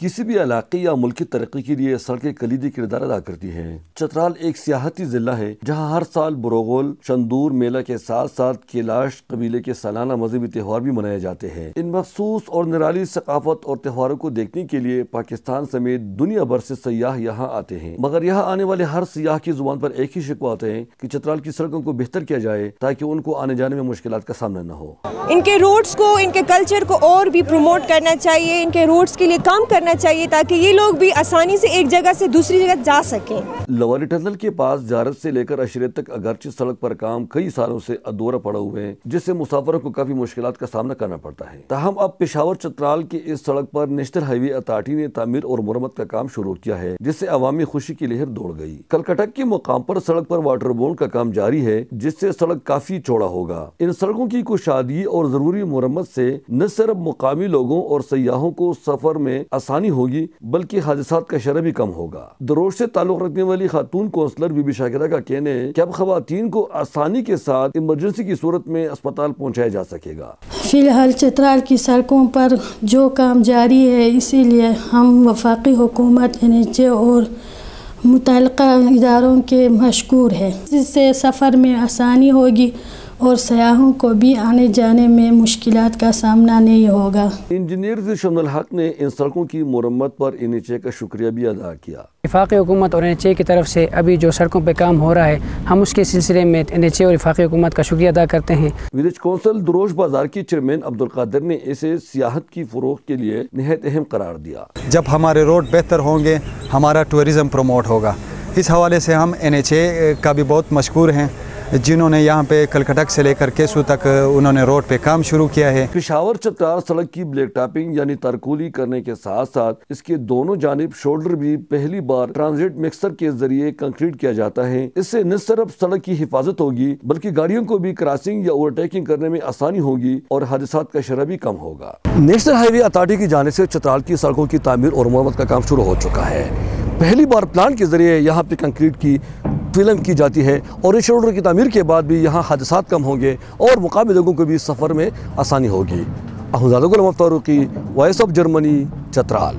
کسی بھی علاقے یا ملک کی ترقی کے لیے سڑکیں کلیدی کردار ادا کرتی ہیں۔ چترال ایک سیاحتی ضلع ہے جہاں ہر سال بروغول شندور میلہ کے ساتھ ساتھ کیلاش قبیلے کے سالانہ مذہبی تہوار بھی منائے جاتے ہیں۔ ان مخصوص اور نرالی ثقافت اور تہواروں کو دیکھنے کے لیے پاکستان سمیت دنیا بھر سے سیاح یہاں آتے ہیں، مگر یہاں آنے والے ہر سیاح کی زبان پر ایک ہی شکوہ آتے ہیں کہ چترال کی سڑکوں کو بہتر کیا جائے تاکہ ان کو آنے جانے میں مشکلات کا سامنا نہ ہو۔ ان کے روڈز کو، ان کے کلچر کو اور بھی پروموٹ کرنا چاہیے، ان کے روڈز کے لیے کام کرنا چاہیے تاکہ یہ لوگ بھی آسانی سے ایک جگہ سے دوسری جگہ جا سکیں۔ لواری ٹنل کے پاس زیارت سے لے کر عشیرے تک اگرچہ سڑک پر کام کئی سالوں سے ادھورا پڑا ہوئے ہیں، جس سے مسافروں کو کافی مشکلات کا سامنا کرنا پڑتا ہے۔ تاہم اب پشاور چترال کی اس سڑک پر نیشنل ہائی وے اتھارٹی نے تعمیر اور مرمت کا کام شروع کیا ہے، جس سے عوامی خوشی کی لہر دوڑ گئی۔ کلکٹک کے مقام پر سڑک پر واٹر بونڈ کا کام جاری ہے، جس سے سڑک کافی چوڑا ہوگا۔ ان سڑکوں کی کشادگی اور ضروری مرمت سے نہ صرف مقامی لوگوں اور سیاحوں کو سفر میں آسانی ہوگی بلکہ حادثات کا شرح بھی کم ہوگا۔ دروش سے تعلق رکھنے والی خاتون کونسلر بی بی شاکرہ کا کہنا ہے کہ اب خواتین کو آسانی کے ساتھ ایمرجنسی کی صورت میں اسپتال پہنچایا جا سکے گا۔ فی الحال چترال کی سڑکوں پر جو کام جاری ہے، اسی لیے ہم وفاقی حکومت NHA اور متعلقہ اداروں کے مشکور ہیں، جس سے سفر میں آسانی ہوگی اور سیاحوں کو بھی آنے جانے میں مشکلات کا سامنا نہیں ہوگا۔ انجینئر شمن الحق نے ان سڑکوں کی مرمت پر NHA کا شکریہ بھی ادا کیا۔ وفاقی حکومت اور NHA کی طرف سے ابھی جو سڑکوں پہ کام ہو رہا ہے، ہم اس کے سلسلے میں NHA اور وفاقی حکومت کا شکریہ ادا کرتے ہیں۔ ولیج کونسل دروش بازار کی چیئرمین عبدالقادر نے اسے سیاحت کی فروغ کے لیے نہایت اہم قرار دیا۔ جب ہمارے روڈ بہتر ہوں گے، ہمارا ٹورزم پروموٹ ہوگا۔ اس حوالے سے ہم NHA کا بھی بہت مشکور ہیں، جنہوں نے یہاں پہ کلکٹک سے لے کر کیسو تک انہوں نے روڈ پہ کام شروع کیا ہے۔ پشاور چترال سڑک کی بلیک ٹاپنگ یعنی ترکولی کرنے کے ساتھ ساتھ اس کے دونوں جانب شولڈر بھی پہلی بار ٹرانزٹ مکسر کے ذریعے کنکریٹ کیا جاتا ہے۔ اس سے نہ صرف سڑک کی حفاظت ہوگی بلکہ گاڑیوں کو بھی کراسنگ یا اوورٹیکنگ کرنے میں آسانی ہوگی اور حادثات کا شرح بھی کم ہوگا۔ نیشنل ہائی وے اتھارٹی کی جانب سے چترال کی سڑکوں کی تعمیر اور مرمت کا کام شروع ہو چکا ہے۔ پہلی بار پلانٹ کے ذریعے یہاں پہ کنکریٹ کی فلم کی جاتی ہے اور اس شولڈر کی تعمیر کے بعد بھی یہاں حادثات کم ہوں گے اور مقامی لوگوں کو بھی سفر میں آسانی ہوگی۔ Ahmad Zada Ghulam Farooqi, voice of Germany, Chitral.